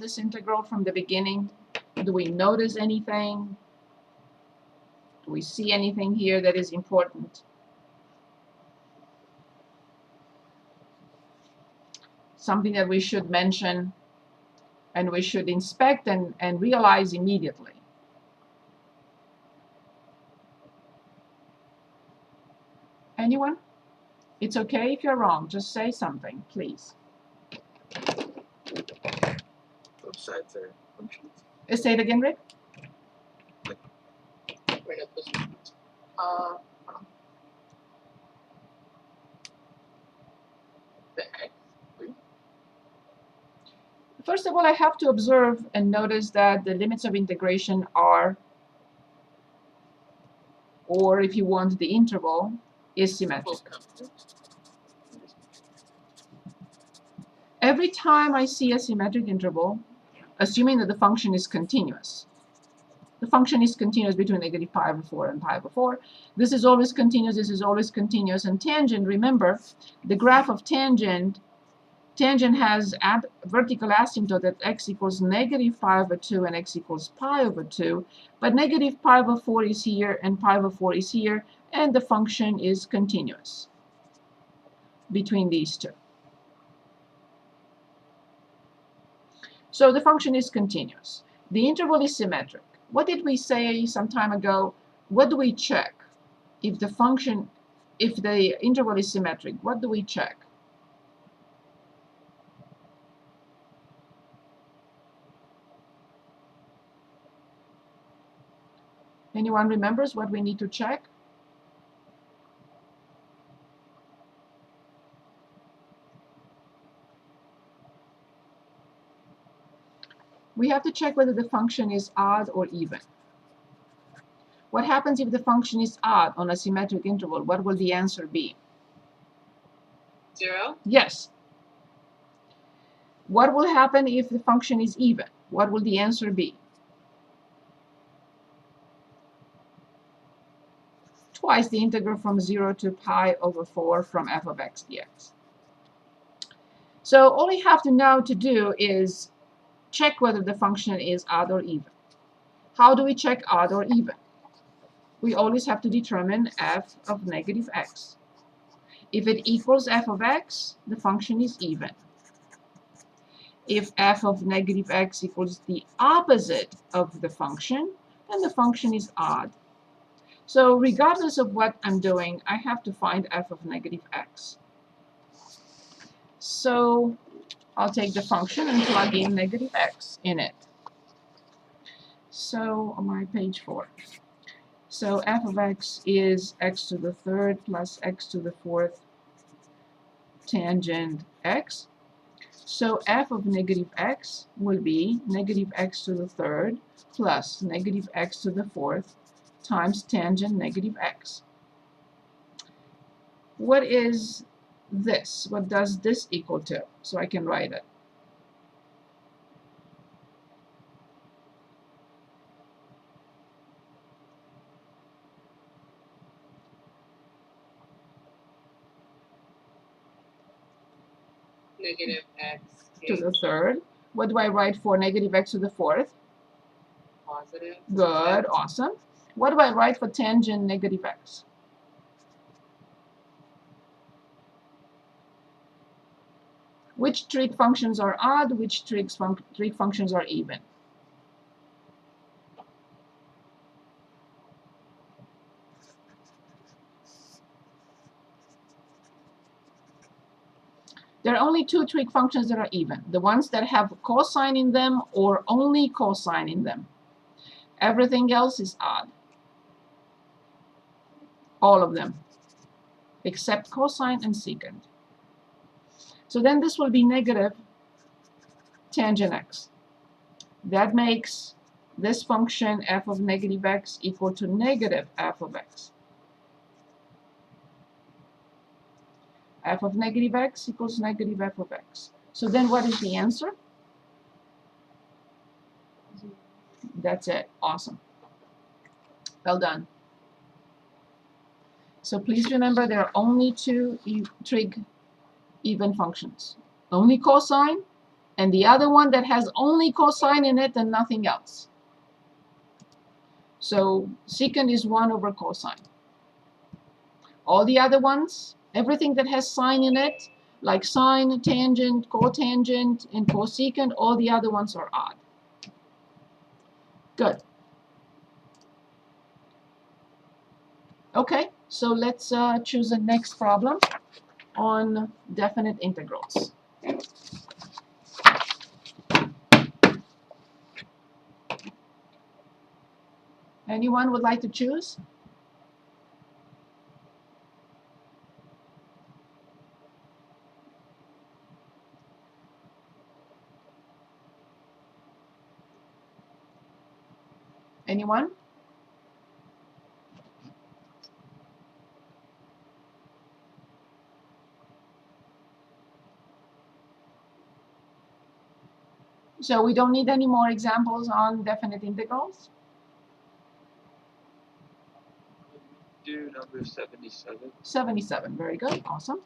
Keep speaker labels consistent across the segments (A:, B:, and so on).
A: this integral from the beginning? Do we notice anything? Do we see anything here that is important? Something that we should mention and we should inspect and realize immediately. Anyone? It's okay if you're wrong. Just say something, please.
B: Both sides are functions.
A: Say it again, Rick.
B: Right at this one. The X.
A: First of all, I have to observe and notice that the limits of integration are, or if you want the interval, is symmetric. Every time I see a symmetric interval, assuming that the function is continuous, the function is continuous between negative pi over 4 and pi over 4. This is always continuous, this is always continuous. And tangent, remember, the graph of tangent has vertical asymptote at x equals negative pi over 2 and x equals pi over 2. But negative pi over 4 is here and pi over 4 is here, and the function is continuous between these two. So the function is continuous. The interval is symmetric. What did we say some time ago? What do we check? If the interval is symmetric, what do we check? Anyone remembers what we need to check? We have to check whether the function is odd or even. What happens if the function is odd on a symmetric interval? What will the answer be?
B: 0?
A: Yes. What will happen if the function is even? What will the answer be? Twice the integral from 0 to pi over 4 from f of x dx. So all we have to now to do is check whether the function is odd or even. How do we check odd or even? We always have to determine f of negative x. If it equals f of x, the function is even. If f of negative x equals the opposite of the function, then the function is odd. So regardless of what I'm doing, I have to find f of negative x. So I'll take the function and plug in negative x in it. So on my page 4. So f of x is x to the third plus x to the fourth tangent x. So f of negative x will be negative x to the third plus negative x to the fourth times tangent negative x. What is this? What does this equal to? So I can write it.
B: Negative x
A: To the third. What do I write for negative x to the fourth?
B: positive.
A: Good, awesome. What do I write for tangent negative x? Which trig functions are odd? Which trig functions are even? There are only two trig functions that are even. The ones that have cosine in them or only cosine in them. Everything else is odd. All of them. Except cosine and secant. So then this will be negative tangent x. That makes this function f of negative x equal to negative f of x. F of negative x equals negative f of x. So then what is the answer? That's it. Awesome. Well done. So please remember there are only two trig even functions. Only cosine and the other one that has only cosine in it and nothing else. So secant is 1 over cosine. All the other ones, everything that has sine in it, like sine, tangent, cotangent, and cosecant, all the other ones are odd. Good. Okay, so let's choose the next problem on definite integrals. Anyone would like to choose? Anyone? So we don't need any more examples on definite integrals?
C: Do number 77.
A: 77, very good, awesome.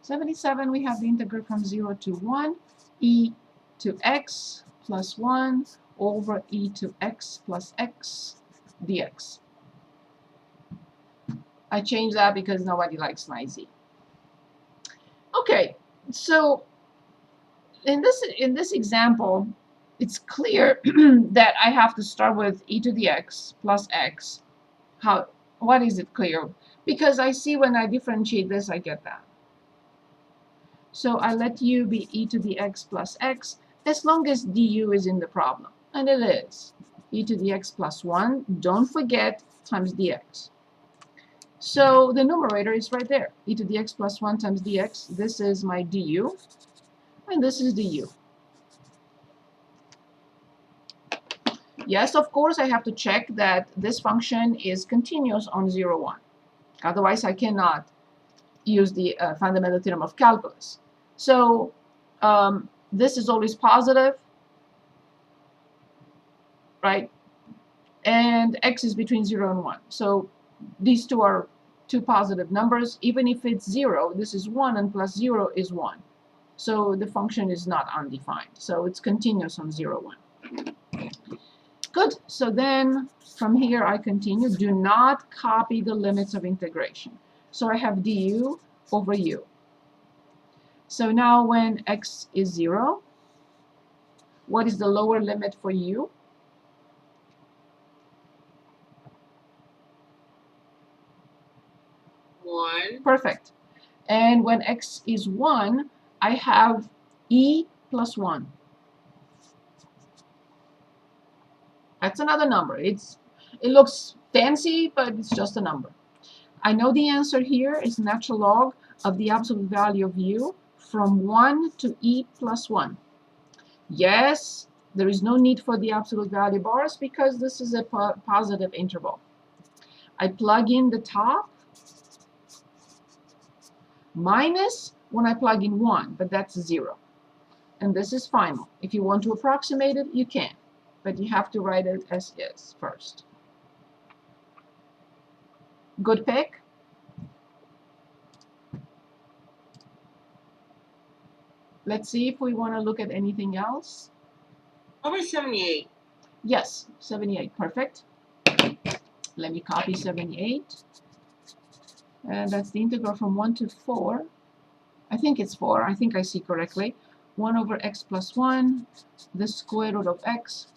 A: 77, we have the integral from 0 to 1, e to x plus 1 over e to x plus x dx. I changed that because nobody likes noisy. Okay, so in this example, it's clear that I have to start with e to the x plus x. What is it clear? Because I see when I differentiate this, I get that. So I let u be e to the x plus x as long as du is in the problem. And it is. E to the x plus 1, don't forget, times dx. So the numerator is right there. E to the x plus 1 times dx. This is my du. And this is du. Yes, of course, I have to check that this function is continuous on 0, 1. Otherwise, I cannot use the fundamental theorem of calculus. So this is always positive, right? And x is between 0 and 1. So these two are two positive numbers. Even if it's 0, this is 1, and plus 0 is 1. So the function is not undefined. So it's continuous on 0, 1. Good. So then from here I continue. Do not copy the limits of integration. So I have du over u. So now when x is 0, what is the lower limit for u?
B: One.
A: Perfect. And when x is 1, I have e plus 1. That's another number. It looks fancy, but it's just a number. I know the answer here is natural log of the absolute value of u from 1 to e plus 1. Yes, there is no need for the absolute value bars because this is a positive interval. I plug in the top minus when I plug in 1, but that's 0. And this is final. If you want to approximate it, you can. But you have to write it as is first. Good pick. Let's see if we want to look at anything else.
B: Over 78.
A: Yes, 78. Perfect. Let me copy 78. And that's the integral from 1 to 4. I think it's 4. I think I see correctly. 1 over x plus 1, the square root of x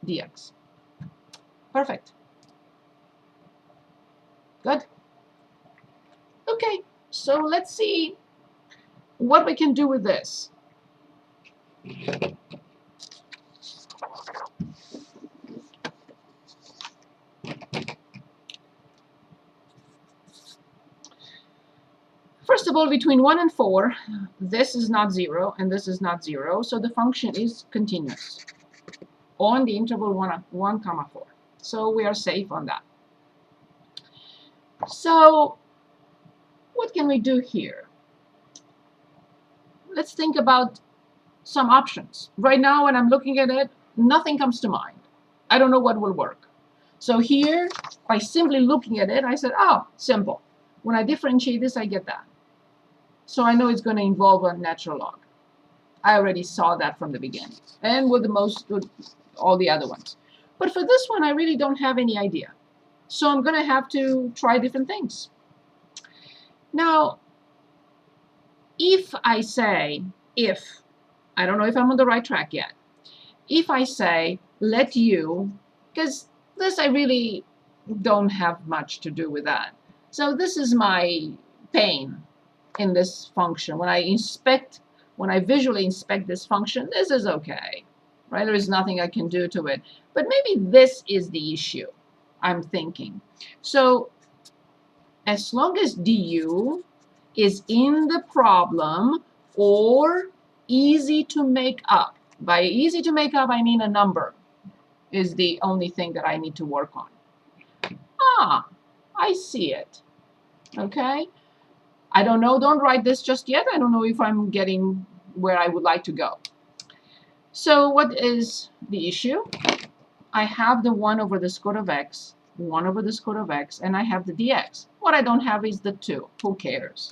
A: dx. Perfect. Good. Okay, so let's see what we can do with this. First of all, between 1 and 4, this is not 0 and this is not 0, so the function is continuous on the interval 1, comma 4. So we are safe on that. So what can we do here? Let's think about some options. Right now, when I'm looking at it, nothing comes to mind. I don't know what will work. So here, by simply looking at it, I said, oh, simple. When I differentiate this, I get that. So I know it's going to involve a natural log. I already saw that from the beginning, and with all the other ones. But for this one, I really don't have any idea. So I'm going to have to try different things. Now, if I say, I don't know if I'm on the right track yet. If I say, let u, because this I really don't have much to do with that. So this is my pain in this function. When I visually inspect this function, this is okay, right? There is nothing I can do to it. But maybe this is the issue, I'm thinking. So as long as du is in the problem or easy to make up. By easy to make up, I mean a number is the only thing that I need to work on. Ah, I see it. Okay? I don't know. Don't write this just yet. I don't know if I'm getting where I would like to go. So what is the issue? I have the 1 over the square root of x, 1 over the square root of x, and I have the dx. What I don't have is the 2. Who cares?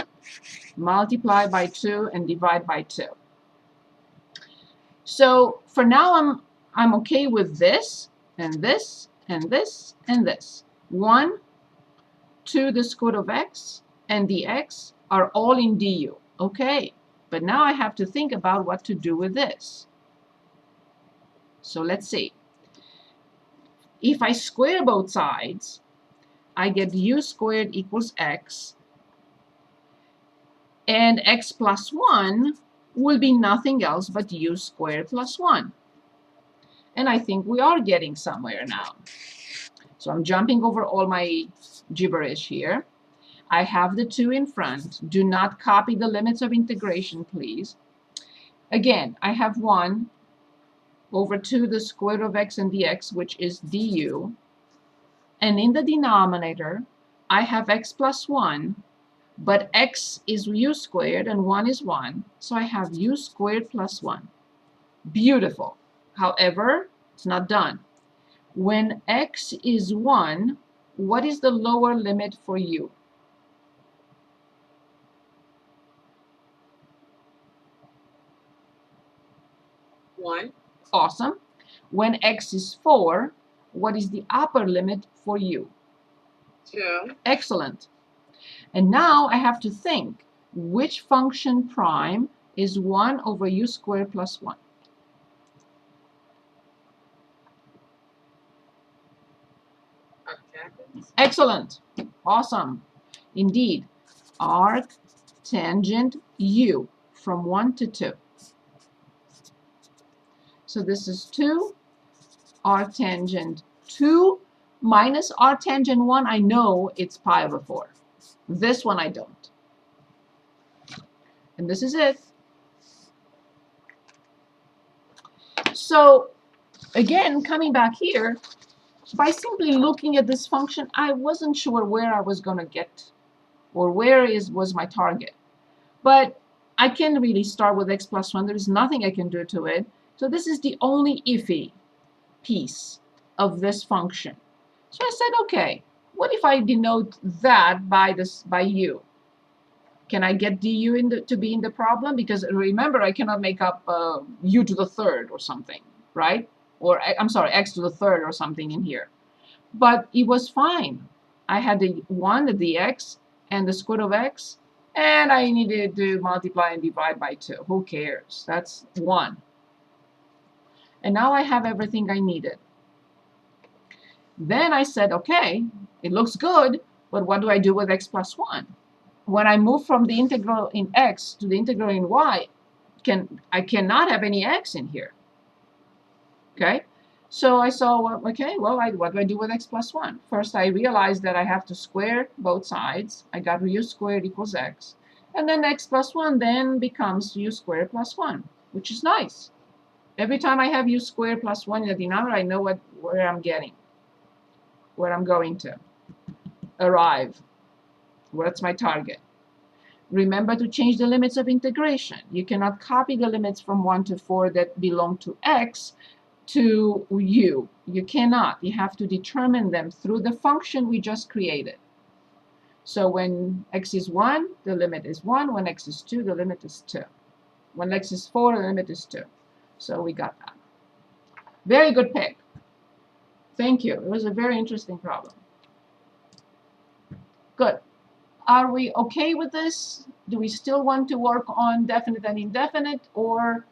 A: Multiply by 2 and divide by 2. So for now, I'm okay with this, and this, and this, and this. 1, 2 the square root of x, and dx are all in du. Okay, but now I have to think about what to do with this. So let's see. If I square both sides, I get u squared equals x, and x plus 1 will be nothing else but u squared plus 1. And I think we are getting somewhere now. So I'm jumping over all my gibberish here. I have the 2 in front. Do not copy the limits of integration, please. Again, I have 1 over 2 the square root of x and dx, which is du. And in the denominator, I have x plus 1, but x is u squared and 1 is 1. So I have u squared plus 1. Beautiful. However, it's not done. When x is 1, what is the lower limit for u?
B: One.
A: Awesome. When x is 4, what is the upper limit for u?
B: 2.
A: Excellent. And now I have to think, which function prime is 1 over u squared plus 1? Excellent. Awesome. Indeed. Arc tangent u from 1 to 2. So this is 2. Arc tangent 2 minus arc tangent 1. I know it's pi over 4. This one I don't. And this is it. So again, coming back here, by simply looking at this function, I wasn't sure where I was going to get, or where was my target. But I can really start with x plus 1. There is nothing I can do to it. So this is the only iffy piece of this function. So I said, okay, what if I denote that by u? Can I get du to be in the problem? Because remember, I cannot make up u to the third or something, right? Or I'm sorry, x to the third or something in here. But it was fine. I had the 1, the dx, and the square root of x, and I needed to multiply and divide by 2. Who cares? That's 1. And now I have everything I needed. Then I said, okay, it looks good, but what do I do with x plus 1? When I move from the integral in x to the integral in y, I cannot have any x in here. Okay? So I saw, well, okay, well, what do I do with x plus 1? First, I realized that I have to square both sides. I got u squared equals x. And then x plus 1 then becomes u squared plus 1, which is nice. Every time I have u squared plus 1 in the denominator, I know where I'm getting, where I'm going to arrive. What's my target? Remember to change the limits of integration. You cannot copy the limits from 1 to 4 that belong to x to u. You cannot. You have to determine them through the function we just created. So when x is 1, the limit is 1. When x is 2, the limit is 2. When x is 4, the limit is 2. So we got that. Very good pick. Thank you. It was a very interesting problem. Good. Are we okay with this? Do we still want to work on definite and indefinite, or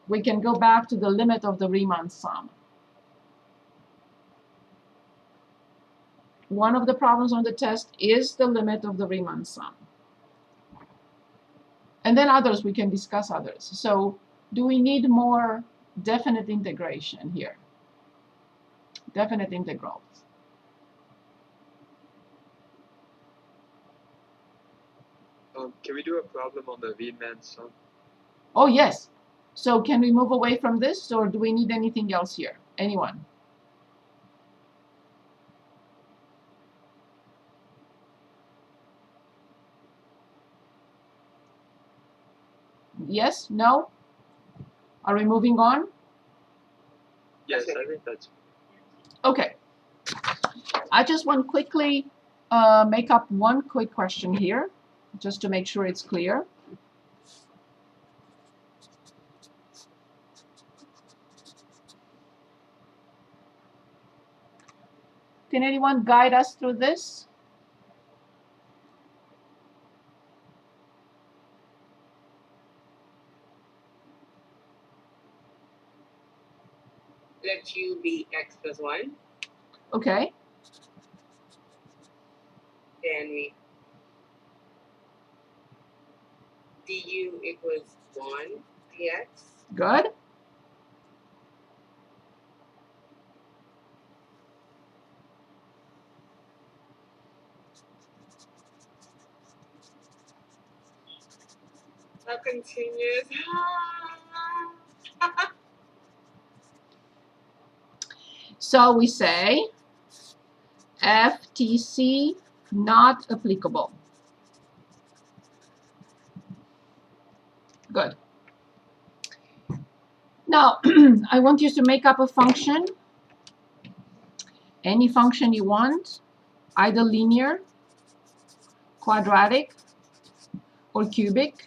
A: we can go back to the limit of the Riemann sum? One of the problems on the test is the limit of the Riemann sum. And then others, we can discuss others. So do we need more definite integration here? Definite integrals.
C: Can we do a problem on the Riemann sum?
A: Oh, yes. So can we move away from this, or do we need anything else here? Anyone? Yes? No? Are we moving on?
C: Yes, I think that's.
A: Okay. I just want to quickly make up one quick question here, just to make sure it's clear. Can anyone guide us through this?
B: Let u be x plus 1.
A: Okay.
B: Then we du equals 1 dx.
A: Good.
B: That continues.
A: So we say FTC not applicable. Good. Now, I want you to make up a function, any function you want, either linear, quadratic, or cubic,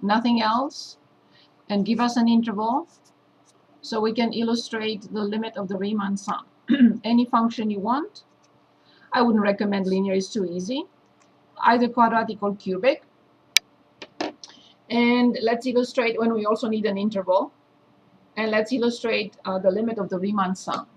A: nothing else, and give us an interval so we can illustrate the limit of the Riemann sum. Any function you want. I wouldn't recommend linear, it's too easy. Either quadratic or cubic. And let's illustrate when we also need an interval. And let's illustrate the limit of the Riemann sum.